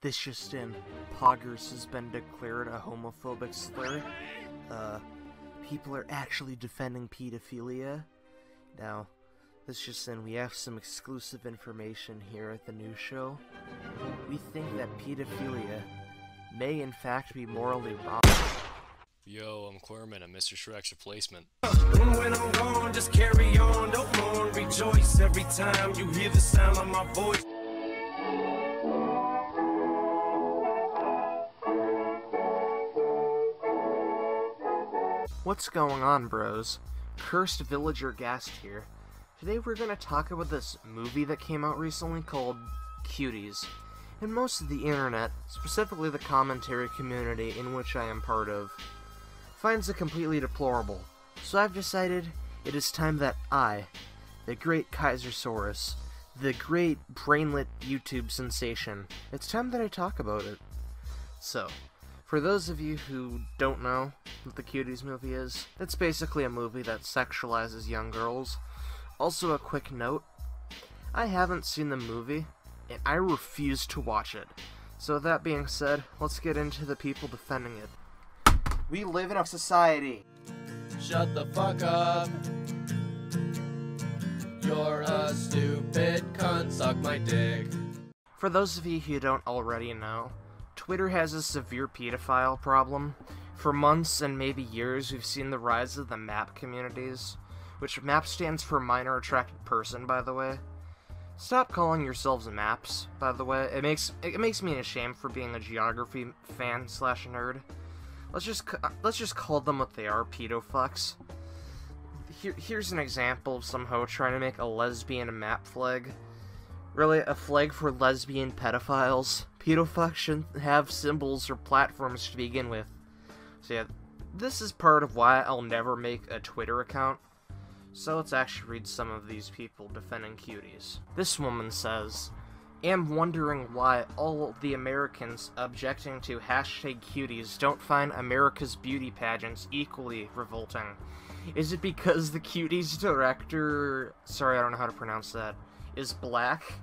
This just in, poggers has been declared a homophobic slur. People are actually defending pedophilia. Now, this just in, we have some exclusive information here at the news show. We think that pedophilia may in fact be morally wrong. Yo, I'm Qermun, I'm Mr. Shrek's replacement. When I'm gone, just carry on, don't mourn, rejoice every time you hear the sound of my voice. What's going on, bros? Cursed Villager Ghast here. Today we're gonna talk about this movie that came out recently called Cuties. And most of the internet, specifically the commentary community in which I am part of, finds it completely deplorable. So I've decided it is time that I, the great Kaisersaurus, the great brainlet YouTube sensation, it's time that I talk about it. So, for those of you who don't know what the Cuties movie is, it's basically a movie that sexualizes young girls. Also a quick note, I haven't seen the movie, and I refuse to watch it. So with that being said, let's get into the people defending it. We live in a society. Shut the fuck up. You're a stupid cunt, suck my dick. For those of you who don't already know, Twitter has a severe pedophile problem. For months and maybe years, we've seen the rise of the MAP communities, which MAP stands for Minor Attracted Person, by the way. Stop calling yourselves MAPs, by the way. It makes me ashamed for being a geography fan slash nerd. Let's just call them what they are, pedofucks. Here's an example of some hoe trying to make a lesbian MAP flag. Really, a flag for lesbian pedophiles? Pedofucks shouldn't have symbols or platforms to begin with. So yeah, this is part of why I'll never make a Twitter account. So let's actually read some of these people defending Cuties. This woman says, "Am wondering why all the Americans objecting to #Cuties don't find America's beauty pageants equally revolting. Is it because the Cuties director, sorry I don't know how to pronounce that, is black?"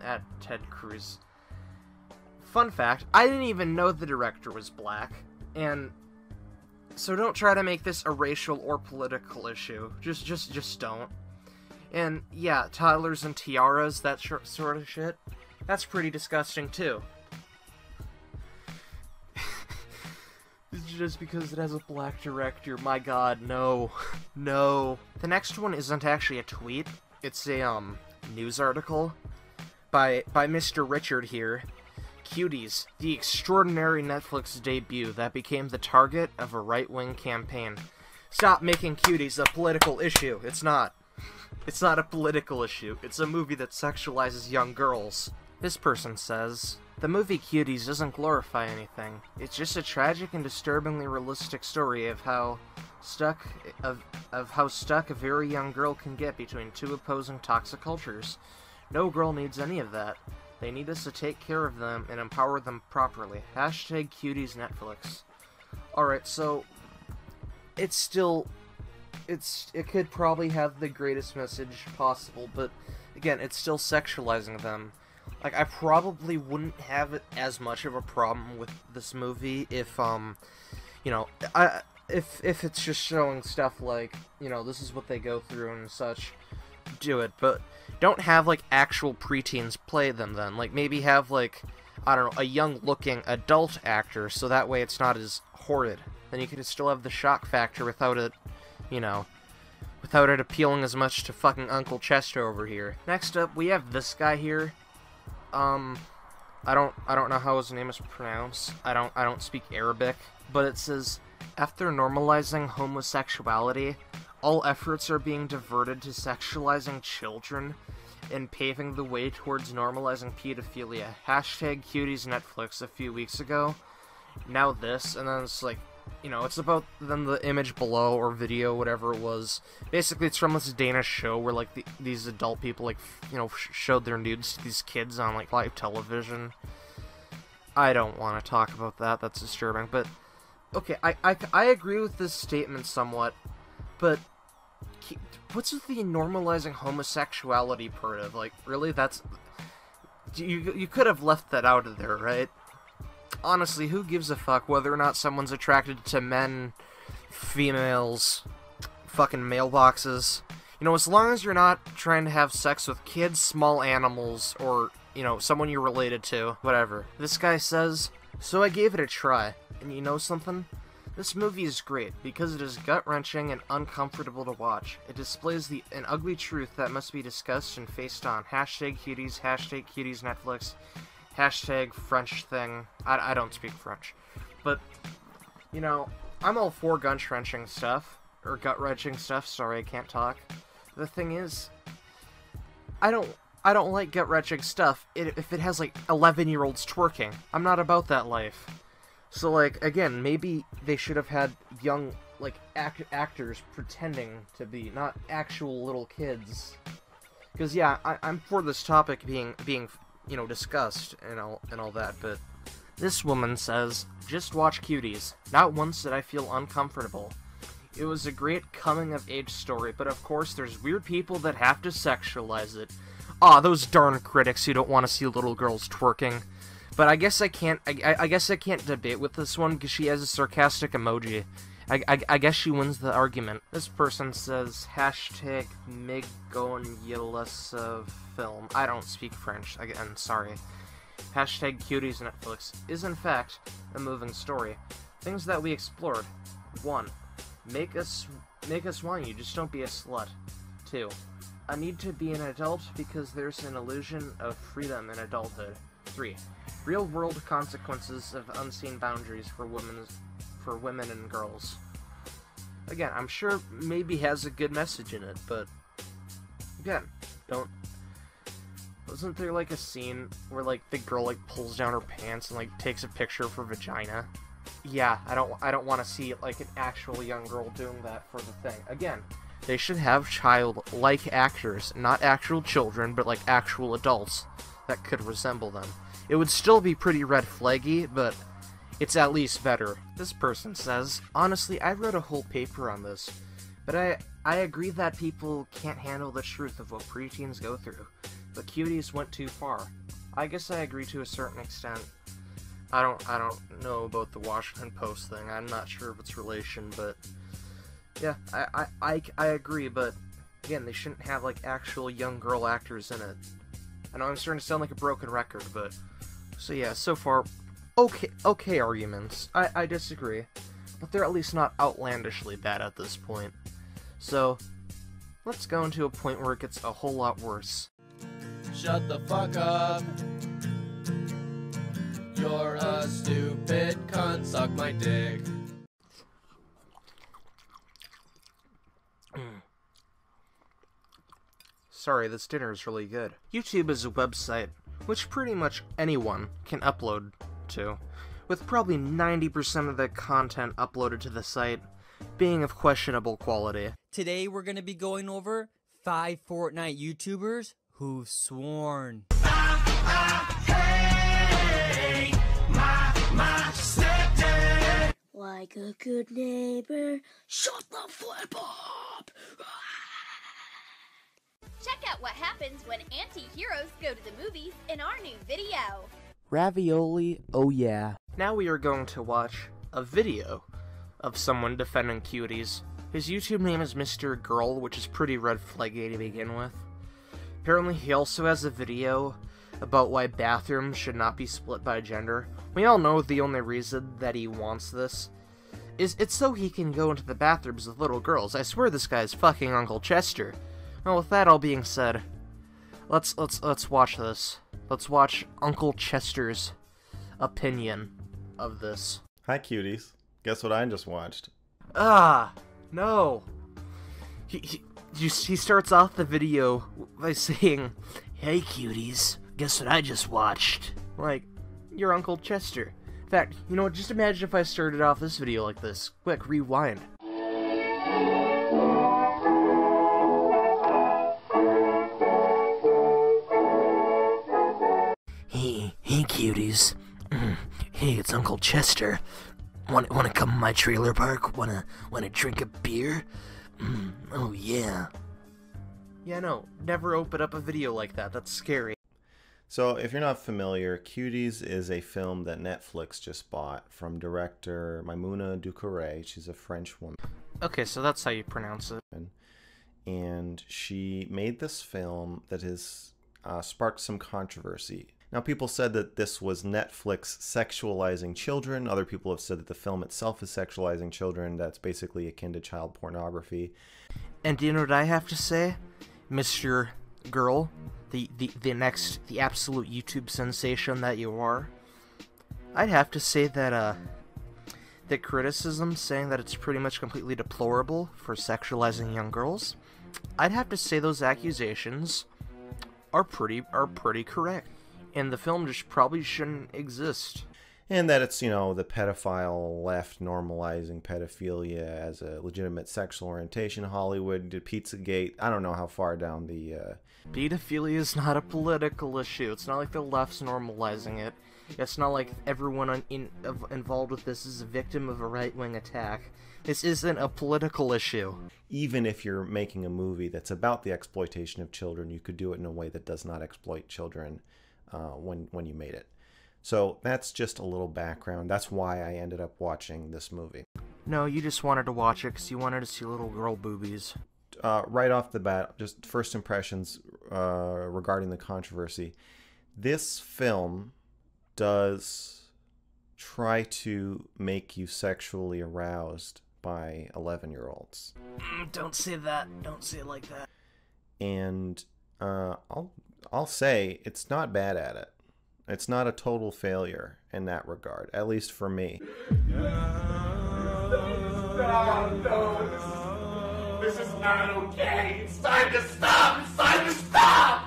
At Ted Cruz. Fun fact, I didn't even know the director was black, and so don't try to make this a racial or political issue. Just don't. And yeah, toddlers and tiaras, that sort of shit, that's pretty disgusting too. Just because it has a black director, my god, no. No. The next one isn't actually a tweet, it's a, news article by Mr. Richard here. Cuties, the extraordinary Netflix debut that became the target of a right-wing campaign. Stop making Cuties a political issue. It's not. It's not a political issue. It's a movie that sexualizes young girls. This person says, "The movie Cuties doesn't glorify anything. It's just a tragic and disturbingly realistic story of how stuck a very young girl can get between two opposing toxic cultures. No girl needs any of that. They need us to take care of them and empower them properly. #Cuties Netflix." Alright, so it could probably have the greatest message possible, but again, it's still sexualizing them. Like, I probably wouldn't have it as much of a problem with this movie if, you know, if it's just showing stuff like, you know, this is what they go through and such, do it, but don't have, like, actual preteens play them then. Like, maybe have, like, I don't know, a young-looking adult actor, so that way it's not as horrid. Then you could still have the shock factor without it, you know, without it appealing as much to fucking Uncle Chester over here. Next up, we have this guy here. I don't know how his name is pronounced. I don't speak Arabic, but it says, "After normalizing homosexuality, all efforts are being diverted to sexualizing children and paving the way towards normalizing pedophilia. #Cuties Netflix" a few weeks ago. Now this, and then it's like, you know, it's about then the image below, or video, whatever it was. Basically, it's from this Danish show where, like, these adult people, like, you know, showed their nudes to these kids on, like, live television. I don't want to talk about that, that's disturbing, but, okay, I agree with this statement somewhat, but what's with the normalizing homosexuality part of, like, really, that's You could have left that out of there, right? Honestly, who gives a fuck whether or not someone's attracted to men, females, fucking mailboxes? You know, as long as you're not trying to have sex with kids, small animals, or, you know, someone you're related to, whatever. This guy says, so I gave it a try, and you know something? This movie is great because it is gut-wrenching and uncomfortable to watch. It displays an ugly truth that must be discussed and faced on. Hashtag cuties, hashtag cuties Netflix, hashtag French thing. I don't speak French. But, you know, I'm all for gut-wrenching stuff. Or gut-wrenching stuff, sorry, I can't talk. The thing is, I don't like gut-wrenching stuff if it has, like, 11-year-olds twerking. I'm not about that life. So, like, again, maybe they should have had young, like, actors pretending to be, not actual little kids. Because, yeah, I'm for this topic being, you know, discussed and all that, but this woman says, just watch Cuties. Not once did I feel uncomfortable. It was a great coming-of-age story, but of course there's weird people that have to sexualize it. Aw, those darn critics who don't want to see little girls twerking. But I guess I can't. I guess I can't debate with this one because she has a sarcastic emoji. I guess she wins the argument. This person says hashtag Film. I don't speak French. Again, sorry. Hashtag Cuties Netflix is in fact a moving story. Things that we explored. 1. Make us want you. Just don't be a slut. 2. I need to be an adult because there's an illusion of freedom in adulthood. 3. Real-world consequences of unseen boundaries for women and girls. Again, I'm sure maybe has a good message in it, but again, wasn't there like a scene where like the girl like pulls down her pants and like takes a picture of her vagina? Yeah, I don't want to see like an actual young girl doing that for the thing. Again, they should have child-like actors, not actual children, but like actual adults that could resemble them. It would still be pretty red flaggy, but it's at least better. This person says, honestly, I wrote a whole paper on this, but I agree that people can't handle the truth of what preteens go through, but Cuties went too far. I guess I agree to a certain extent. I don't know about the Washington Post thing. I'm not sure of its relation, but yeah, I agree, but again, they shouldn't have like actual young girl actors in it. I know I'm starting to sound like a broken record, but so yeah, so far, okay arguments. I disagree, but they're at least not outlandishly bad at this point. So, let's go into a point where it gets a whole lot worse. Shut the fuck up. You're a stupid cunt, suck my dick. Sorry, this dinner is really good. YouTube is a website which pretty much anyone can upload to, with probably 90% of the content uploaded to the site being of questionable quality. Today we're going to be going over 5 Fortnite YouTubers who've sworn. Like a good neighbor, shut the flip up! Check out what happens when anti-heroes go to the movies in our new video. Ravioli, oh yeah. Now we are going to watch a video of someone defending cuties. His YouTube name is Mr. Girl, which is pretty red flaggy to begin with. Apparently he also has a video about why bathrooms should not be split by gender. We all know the only reason that he wants this is it's so he can go into the bathrooms with little girls. I swear this guy is fucking Uncle Chester. Well, with that all being said, let's watch this. Let's watch Uncle Chester's opinion of this. Hi, cuties. Guess what I just watched? No. He starts off the video by saying, "Hey, cuties, guess what I just watched?" Like, you're Uncle Chester. In fact, you know what? Just imagine if I started off this video like this. Quick, rewind. Hey, cuties. Hey, it's Uncle Chester. Wanna come to my trailer park? Wanna drink a beer? Oh yeah. Yeah, no, never open up a video like that. That's scary. So, if you're not familiar, Cuties is a film that Netflix just bought from director Maimouna Doucouré. She's a French woman. Okay, so that's how you pronounce it. And she made this film that has sparked some controversy. Now, people said that this was Netflix sexualizing children. Other people have said that the film itself is sexualizing children. That's basically akin to child pornography. And do you know what I have to say, Mr. Girl? The absolute YouTube sensation that you are? I'd have to say that, the criticism saying that it's pretty much completely deplorable for sexualizing young girls, I'd have to say those accusations are pretty correct. And the film just probably shouldn't exist. And that it's, the pedophile left normalizing pedophilia as a legitimate sexual orientation. Hollywood did Pizzagate. I don't know how far down the... Pedophilia is not a political issue. It's not like the left's normalizing it. It's not like everyone involved with this is a victim of a right-wing attack. This isn't a political issue. Even if you're making a movie that's about the exploitation of children, you could do it in a way that does not exploit children when you made it. So that's just a little background. That's why I ended up watching this movie. No, you just wanted to watch it because you wanted to see little girl boobies. Right off the bat, just first impressions regarding the controversy. This film does try to make you sexually aroused by 11-year-olds. Don't say that. Don't say it like that. And I'll say it's not bad at it. It's not a total failure in that regard, at least for me. This is not okay. It's time to stop. It's time to stop.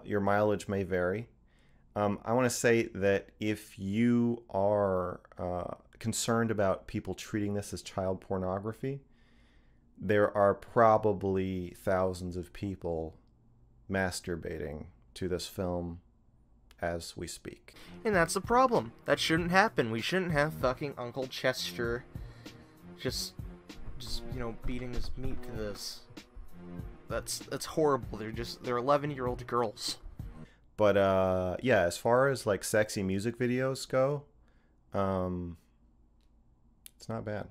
Your mileage may vary. I want to say that if you are concerned about people treating this as child pornography, there are probably thousands of people masturbating to this film as we speak. And that's the problem. That shouldn't happen. We shouldn't have fucking Uncle Chester just beating his meat to this. That's horrible. They're 11-year-old girls. But yeah, as far as like sexy music videos go, it's not bad.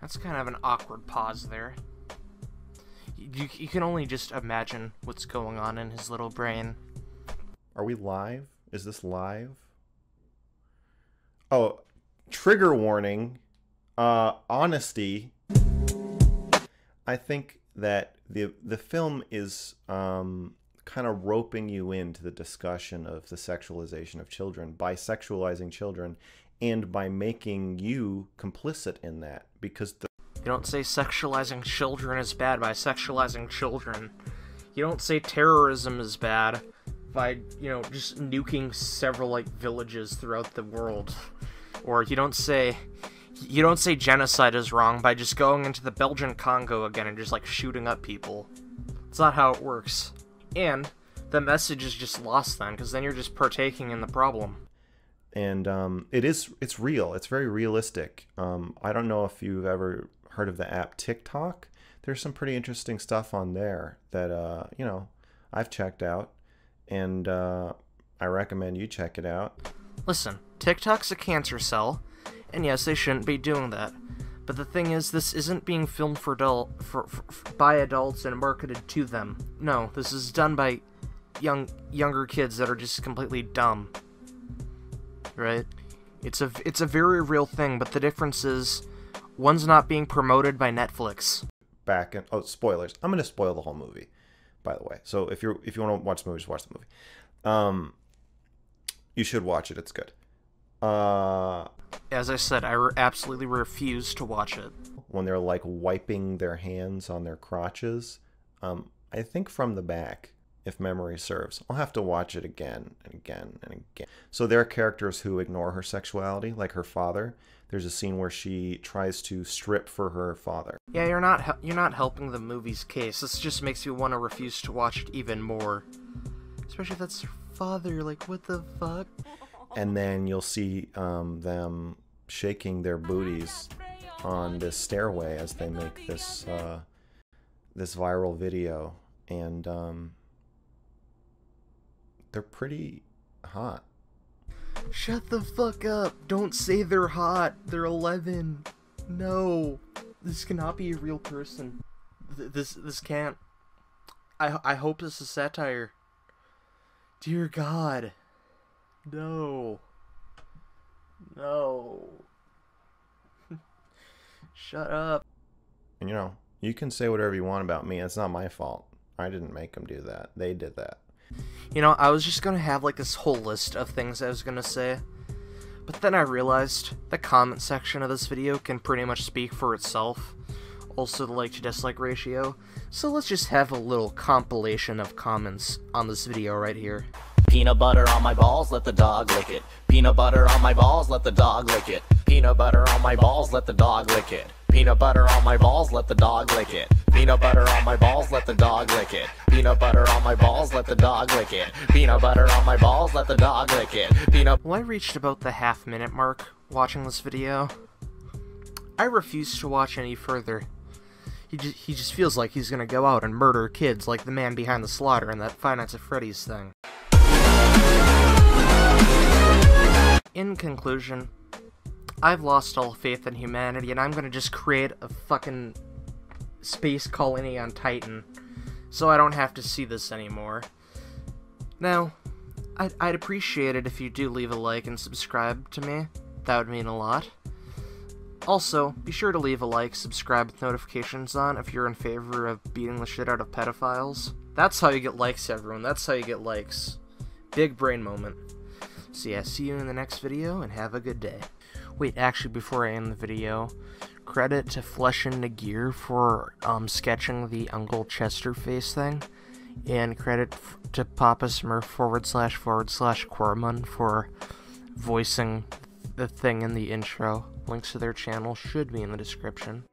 That's kind of an awkward pause there. You can only just imagine what's going on in his little brain. Are we live? Is this live? Oh, trigger warning. Honesty. I think that the film is kind of roping you into the discussion of the sexualization of children by sexualizing children and by making you complicit in that, because you don't say sexualizing children is bad by sexualizing children. You don't say terrorism is bad by, just nuking several villages throughout the world. Or you don't say genocide is wrong by just going into the Belgian Congo again and just shooting up people. It's not how it works. And the message is just lost then, because then you're just partaking in the problem. And it's real. It's very realistic. I don't know if you've ever heard of the app TikTok. There's some pretty interesting stuff on there that I've checked out, and I recommend you check it out. Listen, TikTok's a cancer cell, and yes, they shouldn't be doing that. But the thing is, this isn't being filmed by adults and marketed to them. No, this is done by younger kids that are just completely dumb. Right? It's a very real thing, but the difference is one's not being promoted by Netflix. Spoilers. I'm gonna spoil the whole movie, by the way. So if you want to watch the movie, just watch the movie. You should watch it. It's good. As I said, I absolutely refuse to watch it. When they're wiping their hands on their crotches, I think from the back, if memory serves. I'll have to watch it again and again and again. So there are characters who ignore her sexuality, like her father. There's a scene where she tries to strip for her father. Yeah, you're not helping the movie's case. This just makes you want to refuse to watch it even more. Especially if that's her father. What the fuck? and then you'll see them shaking their booties on this stairway as they make this this viral video, and they're pretty hot. Shut the fuck up. Don't say they're hot. They're 11. No. This cannot be a real person. This can't. I hope this is satire. Dear God. No. No. Shut up. And you know, you can say whatever you want about me. It's not my fault. I didn't make them do that. They did that. You know, I was just gonna have like this whole list of things I was gonna say, but then I realized the comment section of this video can pretty much speak for itself. Also the like to dislike ratio. So let's just have a little compilation of comments on this video right here. Peanut butter on my balls, let the dog lick it. Peanut butter on my balls, let the dog lick it. Peanut butter on my balls, let the dog lick it. Peanut butter on my balls, let the dog lick it. Peanut butter on my balls, let the dog lick it. Peanut butter on my balls, let the dog lick it. Peanut butter on my balls, let the dog lick it. Well, I reached about the half-minute mark watching this video. I refuse to watch any further. He just feels like he's gonna go out and murder kids like the man behind the slaughter in that Five Nights at Freddy's thing. In conclusion, I've lost all faith in humanity, and I'm gonna just create a fucking space colony on Titan, so I don't have to see this anymore. Now, I'd appreciate it if you do leave a like and subscribe to me. That would mean a lot. Also, be sure to leave a like, subscribe with notifications on if you're in favor of beating the shit out of pedophiles. That's how you get likes, everyone. That's how you get likes. Big brain moment. So yeah, see you in the next video, and have a good day. Wait, actually, before I end the video, credit to FleshIntoGear for sketching the Uncle Chester face thing, and credit to PapaSmurf / Qermun for voicing the thing in the intro. Links to their channel should be in the description.